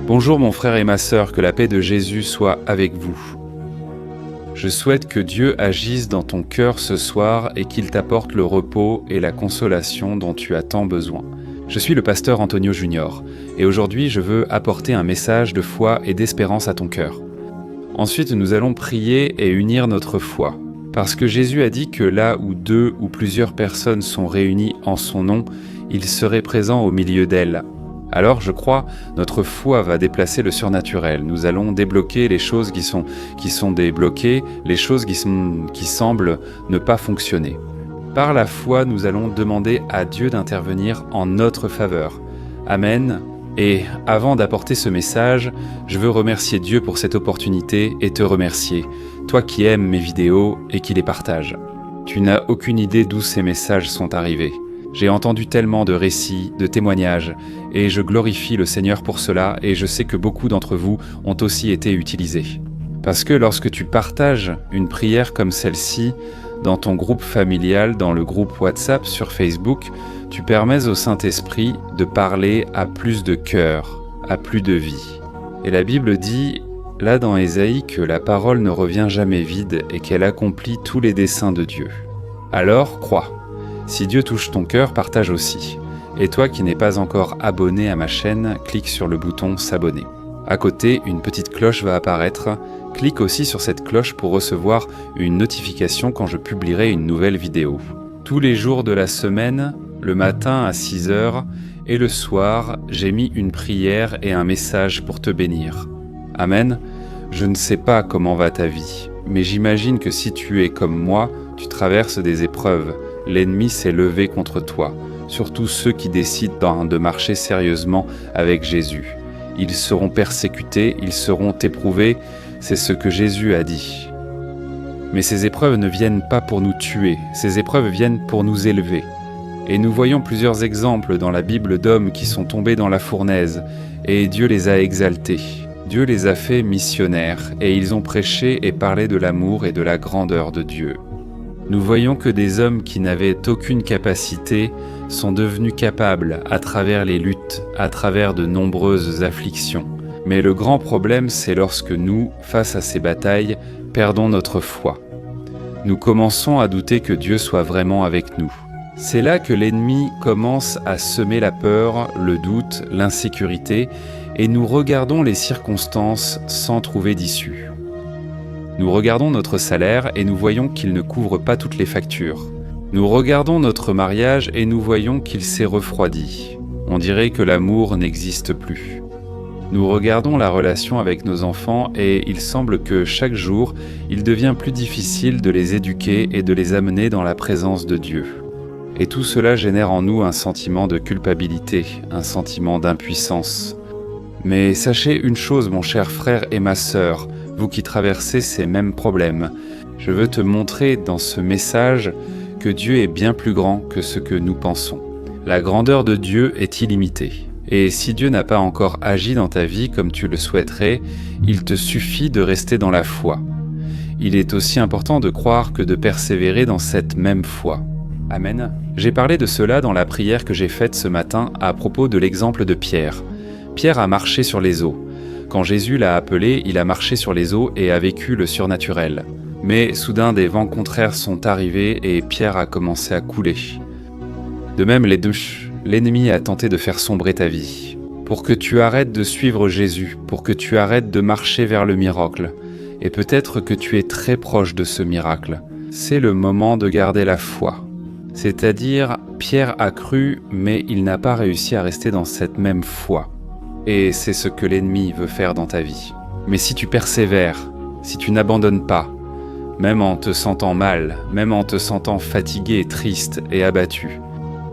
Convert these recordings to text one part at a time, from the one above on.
Bonjour mon frère et ma sœur, que la paix de Jésus soit avec vous. Je souhaite que Dieu agisse dans ton cœur ce soir et qu'il t'apporte le repos et la consolation dont tu as tant besoin. Je suis le pasteur Antonio Junior et aujourd'hui je veux apporter un message de foi et d'espérance à ton cœur. Ensuite nous allons prier et unir notre foi. Parce que Jésus a dit que là où 2 ou plusieurs personnes sont réunies en son nom, il serait présent au milieu d'elles. Alors, je crois, notre foi va déplacer le surnaturel. Nous allons débloquer les choses qui sont débloquées, les choses qui semblent ne pas fonctionner. Par la foi, nous allons demander à Dieu d'intervenir en notre faveur. Amen. Et avant d'apporter ce message, je veux remercier Dieu pour cette opportunité et te remercier, toi qui aimes mes vidéos et qui les partages. Tu n'as aucune idée d'où ces messages sont arrivés. J'ai entendu tellement de récits, de témoignages, et je glorifie le Seigneur pour cela, et je sais que beaucoup d'entre vous ont aussi été utilisés. Parce que lorsque tu partages une prière comme celle-ci, dans ton groupe familial, dans le groupe WhatsApp, sur Facebook, tu permets au Saint-Esprit de parler à plus de cœur, à plus de vie. Et la Bible dit, là dans Ésaïe, que la parole ne revient jamais vide et qu'elle accomplit tous les desseins de Dieu. Alors, crois. Si Dieu touche ton cœur, partage aussi. Et toi qui n'es pas encore abonné à ma chaîne, clique sur le bouton s'abonner. À côté, une petite cloche va apparaître. Clique aussi sur cette cloche pour recevoir une notification quand je publierai une nouvelle vidéo. Tous les jours de la semaine, le matin à 6h et le soir, j'ai mis une prière et un message pour te bénir. Amen. Je ne sais pas comment va ta vie, mais j'imagine que si tu es comme moi, tu traverses des épreuves. L'ennemi s'est levé contre toi, surtout ceux qui décident de marcher sérieusement avec Jésus. Ils seront persécutés, ils seront éprouvés, c'est ce que Jésus a dit. Mais ces épreuves ne viennent pas pour nous tuer, ces épreuves viennent pour nous élever. Et nous voyons plusieurs exemples dans la Bible d'hommes qui sont tombés dans la fournaise, et Dieu les a exaltés. Dieu les a fait missionnaires, et ils ont prêché et parlé de l'amour et de la grandeur de Dieu. Nous voyons que des hommes qui n'avaient aucune capacité sont devenus capables à travers les luttes, à travers de nombreuses afflictions. Mais le grand problème, c'est lorsque nous, face à ces batailles, perdons notre foi. Nous commençons à douter que Dieu soit vraiment avec nous. C'est là que l'ennemi commence à semer la peur, le doute, l'insécurité, et nous regardons les circonstances sans trouver d'issue. Nous regardons notre salaire et nous voyons qu'il ne couvre pas toutes les factures. Nous regardons notre mariage et nous voyons qu'il s'est refroidi. On dirait que l'amour n'existe plus. Nous regardons la relation avec nos enfants et il semble que chaque jour, il devient plus difficile de les éduquer et de les amener dans la présence de Dieu. Et tout cela génère en nous un sentiment de culpabilité, un sentiment d'impuissance. Mais sachez une chose, mon cher frère et ma sœur, vous qui traversez ces mêmes problèmes, je veux te montrer dans ce message que Dieu est bien plus grand que ce que nous pensons. La grandeur de Dieu est illimitée. Et si Dieu n'a pas encore agi dans ta vie comme tu le souhaiterais, il te suffit de rester dans la foi. Il est aussi important de croire que de persévérer dans cette même foi. Amen. J'ai parlé de cela dans la prière que j'ai faite ce matin à propos de l'exemple de Pierre. Pierre a marché sur les eaux. Quand Jésus l'a appelé, il a marché sur les eaux et a vécu le surnaturel. Mais soudain, des vents contraires sont arrivés et Pierre a commencé à couler. De même, l'ennemi a tenté de faire sombrer ta vie. Pour que tu arrêtes de suivre Jésus, pour que tu arrêtes de marcher vers le miracle. Et peut-être que tu es très proche de ce miracle. C'est le moment de garder la foi. C'est-à-dire, Pierre a cru, mais il n'a pas réussi à rester dans cette même foi. Et c'est ce que l'ennemi veut faire dans ta vie. Mais si tu persévères, si tu n'abandonnes pas, même en te sentant mal, même en te sentant fatigué, triste et abattu,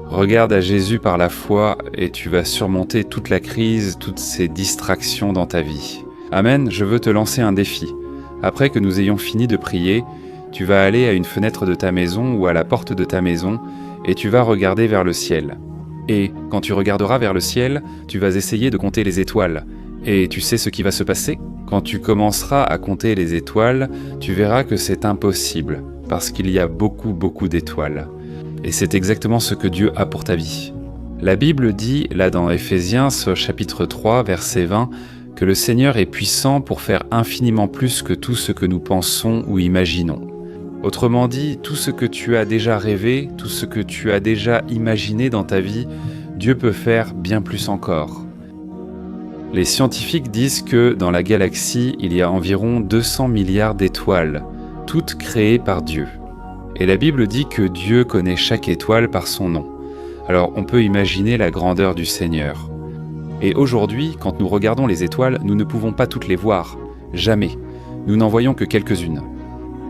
regarde à Jésus par la foi et tu vas surmonter toute la crise, toutes ces distractions dans ta vie. Amen, je veux te lancer un défi. Après que nous ayons fini de prier, tu vas aller à une fenêtre de ta maison ou à la porte de ta maison et tu vas regarder vers le ciel. Et quand tu regarderas vers le ciel, tu vas essayer de compter les étoiles. Et tu sais ce qui va se passer ? Quand tu commenceras à compter les étoiles, tu verras que c'est impossible, parce qu'il y a beaucoup d'étoiles. Et c'est exactement ce que Dieu a pour ta vie. La Bible dit, là dans Éphésiens, chapitre 3, verset 20, que le Seigneur est puissant pour faire infiniment plus que tout ce que nous pensons ou imaginons. Autrement dit, tout ce que tu as déjà rêvé, tout ce que tu as déjà imaginé dans ta vie, Dieu peut faire bien plus encore. Les scientifiques disent que dans la galaxie, il y a environ 200 milliards d'étoiles, toutes créées par Dieu. Et la Bible dit que Dieu connaît chaque étoile par son nom. Alors on peut imaginer la grandeur du Seigneur. Et aujourd'hui, quand nous regardons les étoiles, nous ne pouvons pas toutes les voir. Jamais. Nous n'en voyons que quelques-unes.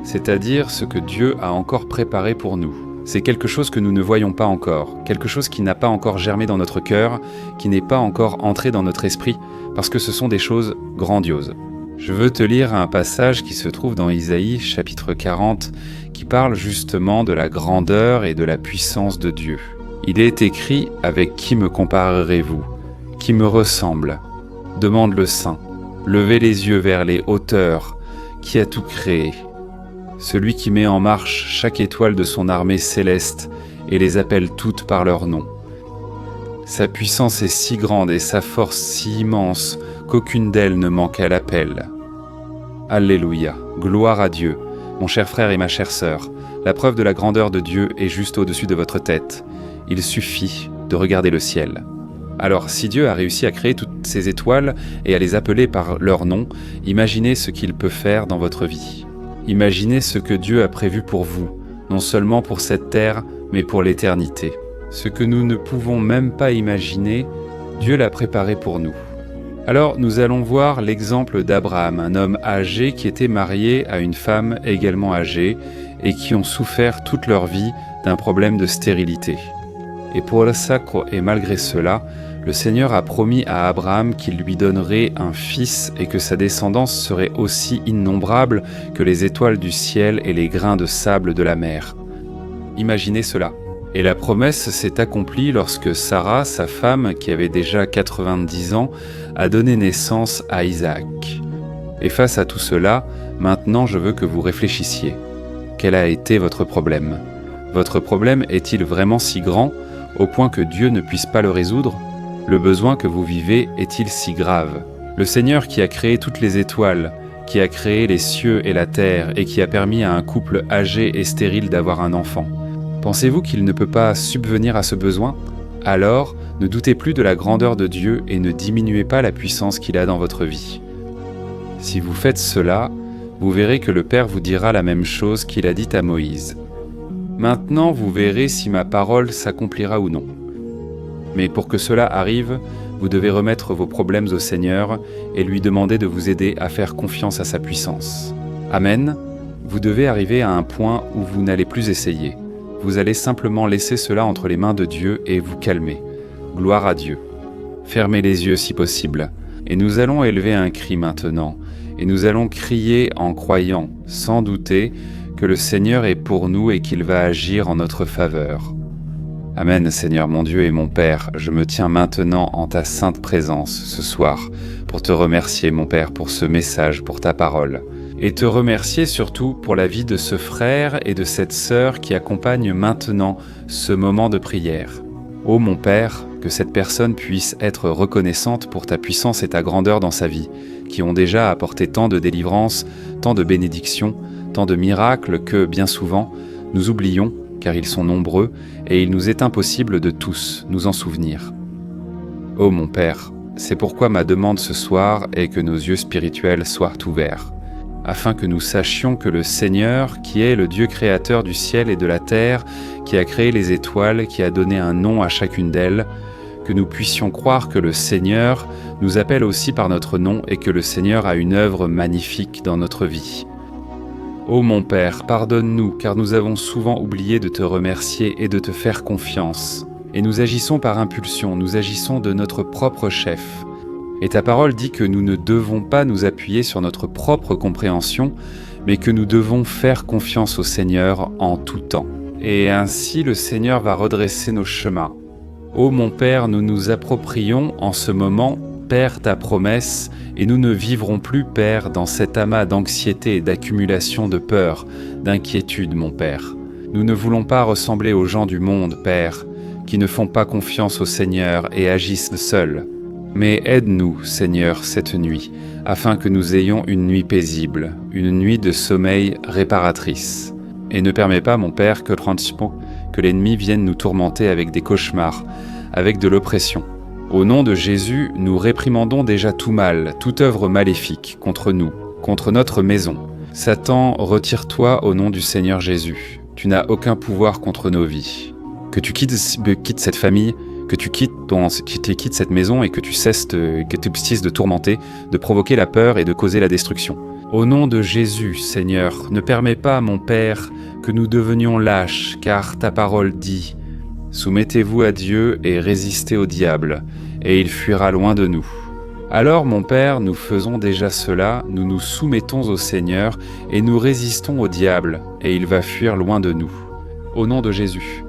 C'est-à-dire ce que Dieu a encore préparé pour nous. C'est quelque chose que nous ne voyons pas encore, quelque chose qui n'a pas encore germé dans notre cœur, qui n'est pas encore entré dans notre esprit, parce que ce sont des choses grandioses. Je veux te lire un passage qui se trouve dans Isaïe, chapitre 40, qui parle justement de la grandeur et de la puissance de Dieu. Il est écrit « Avec qui me comparerez-vous ? Qui me ressemble ? Demande le Saint. Levez les yeux vers les hauteurs, qui a tout créé. Celui qui met en marche chaque étoile de son armée céleste et les appelle toutes par leur nom. Sa puissance est si grande et sa force si immense qu'aucune d'elles ne manque à l'appel. Alléluia, gloire à Dieu, mon cher frère et ma chère sœur. La preuve de la grandeur de Dieu est juste au-dessus de votre tête. Il suffit de regarder le ciel. Alors, si Dieu a réussi à créer toutes ces étoiles et à les appeler par leur nom, imaginez ce qu'il peut faire dans votre vie. Imaginez ce que Dieu a prévu pour vous, non seulement pour cette terre, mais pour l'éternité. Ce que nous ne pouvons même pas imaginer, Dieu l'a préparé pour nous. Alors nous allons voir l'exemple d'Abraham, un homme âgé qui était marié à une femme également âgée et qui ont souffert toute leur vie d'un problème de stérilité. Et pour le sacre et malgré cela, le Seigneur a promis à Abraham qu'il lui donnerait un fils et que sa descendance serait aussi innombrable que les étoiles du ciel et les grains de sable de la mer. Imaginez cela. Et la promesse s'est accomplie lorsque Sarah, sa femme, qui avait déjà 90 ans, a donné naissance à Isaac. Et face à tout cela, maintenant je veux que vous réfléchissiez. Quel a été votre problème ? Votre problème est-il vraiment si grand, au point que Dieu ne puisse pas le résoudre ? Le besoin que vous vivez est-il si grave ? Le Seigneur qui a créé toutes les étoiles, qui a créé les cieux et la terre et qui a permis à un couple âgé et stérile d'avoir un enfant, pensez-vous qu'il ne peut pas subvenir à ce besoin ? Alors, ne doutez plus de la grandeur de Dieu et ne diminuez pas la puissance qu'il a dans votre vie. Si vous faites cela, vous verrez que le Père vous dira la même chose qu'il a dit à Moïse. Maintenant, vous verrez si ma parole s'accomplira ou non. Mais pour que cela arrive, vous devez remettre vos problèmes au Seigneur et lui demander de vous aider à faire confiance à sa puissance. Amen. Vous devez arriver à un point où vous n'allez plus essayer. Vous allez simplement laisser cela entre les mains de Dieu et vous calmer. Gloire à Dieu. Fermez les yeux si possible. Et nous allons élever un cri maintenant. Et nous allons crier en croyant, sans douter, que le Seigneur est pour nous et qu'il va agir en notre faveur. Amen, Seigneur mon Dieu et mon Père, je me tiens maintenant en ta sainte présence ce soir pour te remercier, mon Père, pour ce message, pour ta parole. Et te remercier surtout pour la vie de ce frère et de cette sœur qui accompagnent maintenant ce moment de prière. Ô mon Père, que cette personne puisse être reconnaissante pour ta puissance et ta grandeur dans sa vie, qui ont déjà apporté tant de délivrance, tant de bénédictions, tant de miracles que, bien souvent, nous oublions, car ils sont nombreux, et il nous est impossible de tous nous en souvenir. Ô mon Père, c'est pourquoi ma demande ce soir est que nos yeux spirituels soient ouverts, afin que nous sachions que le Seigneur, qui est le Dieu créateur du ciel et de la terre, qui a créé les étoiles, qui a donné un nom à chacune d'elles, que nous puissions croire que le Seigneur nous appelle aussi par notre nom et que le Seigneur a une œuvre magnifique dans notre vie. Ô mon Père, pardonne-nous, car nous avons souvent oublié de te remercier et de te faire confiance. Et nous agissons par impulsion, nous agissons de notre propre chef. Et ta parole dit que nous ne devons pas nous appuyer sur notre propre compréhension, mais que nous devons faire confiance au Seigneur en tout temps. Et ainsi le Seigneur va redresser nos chemins. Ô mon Père, nous nous approprions en ce moment, Père, ta promesse, et nous ne vivrons plus, Père, dans cet amas d'anxiété et d'accumulation de peur, d'inquiétude, mon Père. Nous ne voulons pas ressembler aux gens du monde, Père, qui ne font pas confiance au Seigneur et agissent seuls. Mais aide-nous, Seigneur, cette nuit, afin que nous ayons une nuit paisible, une nuit de sommeil réparatrice. Et ne permets pas, mon Père, que l'ennemi vienne nous tourmenter avec des cauchemars, avec de l'oppression. Au nom de Jésus, nous réprimandons déjà tout mal, toute œuvre maléfique contre nous, contre notre maison. Satan, retire-toi au nom du Seigneur Jésus. Tu n'as aucun pouvoir contre nos vies. Que tu quittes cette famille, que tu quittes cette maison et que tu cesses de tourmenter, de provoquer la peur et de causer la destruction. Au nom de Jésus, Seigneur, ne permets pas, mon Père, que nous devenions lâches, car ta parole dit « Soumettez-vous à Dieu et résistez au diable, et il fuira loin de nous. » Alors, mon Père, nous faisons déjà cela, nous nous soumettons au Seigneur et nous résistons au diable, et il va fuir loin de nous. Au nom de Jésus,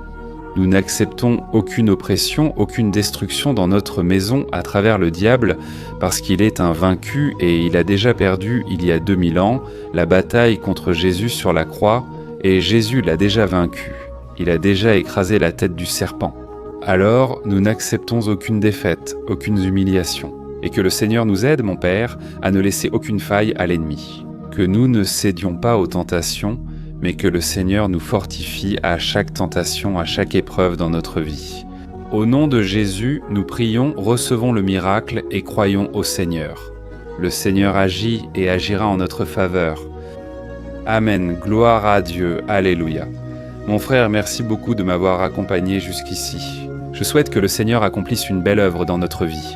nous n'acceptons aucune oppression, aucune destruction dans notre maison à travers le diable, parce qu'il est un vaincu et il a déjà perdu, il y a 2000 ans, la bataille contre Jésus sur la croix, et Jésus l'a déjà vaincu. Il a déjà écrasé la tête du serpent. Alors, nous n'acceptons aucune défaite, aucune humiliation. Et que le Seigneur nous aide, mon Père, à ne laisser aucune faille à l'ennemi. Que nous ne cédions pas aux tentations, mais que le Seigneur nous fortifie à chaque tentation, à chaque épreuve dans notre vie. Au nom de Jésus, nous prions, recevons le miracle et croyons au Seigneur. Le Seigneur agit et agira en notre faveur. Amen, gloire à Dieu, alléluia. Mon frère, merci beaucoup de m'avoir accompagné jusqu'ici. Je souhaite que le Seigneur accomplisse une belle œuvre dans notre vie.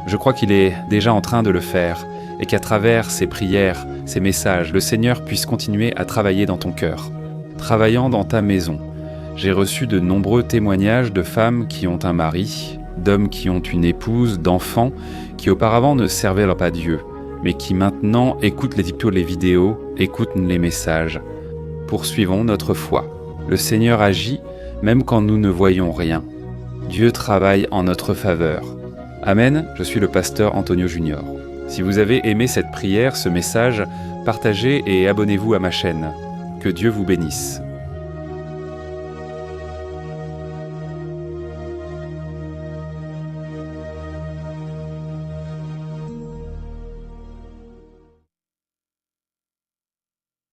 Je crois qu'il est déjà en train de le faire et qu'à travers ces prières, ces messages, le Seigneur puisse continuer à travailler dans ton cœur, travaillant dans ta maison. J'ai reçu de nombreux témoignages de femmes qui ont un mari, d'hommes qui ont une épouse, d'enfants qui auparavant ne servaient pas Dieu, mais qui maintenant écoutent les vidéos, écoutent les messages. Poursuivons notre foi. Le Seigneur agit même quand nous ne voyons rien. Dieu travaille en notre faveur. Amen, je suis le pasteur Antonio Junior. Si vous avez aimé cette prière, ce message, partagez et abonnez-vous à ma chaîne. Que Dieu vous bénisse.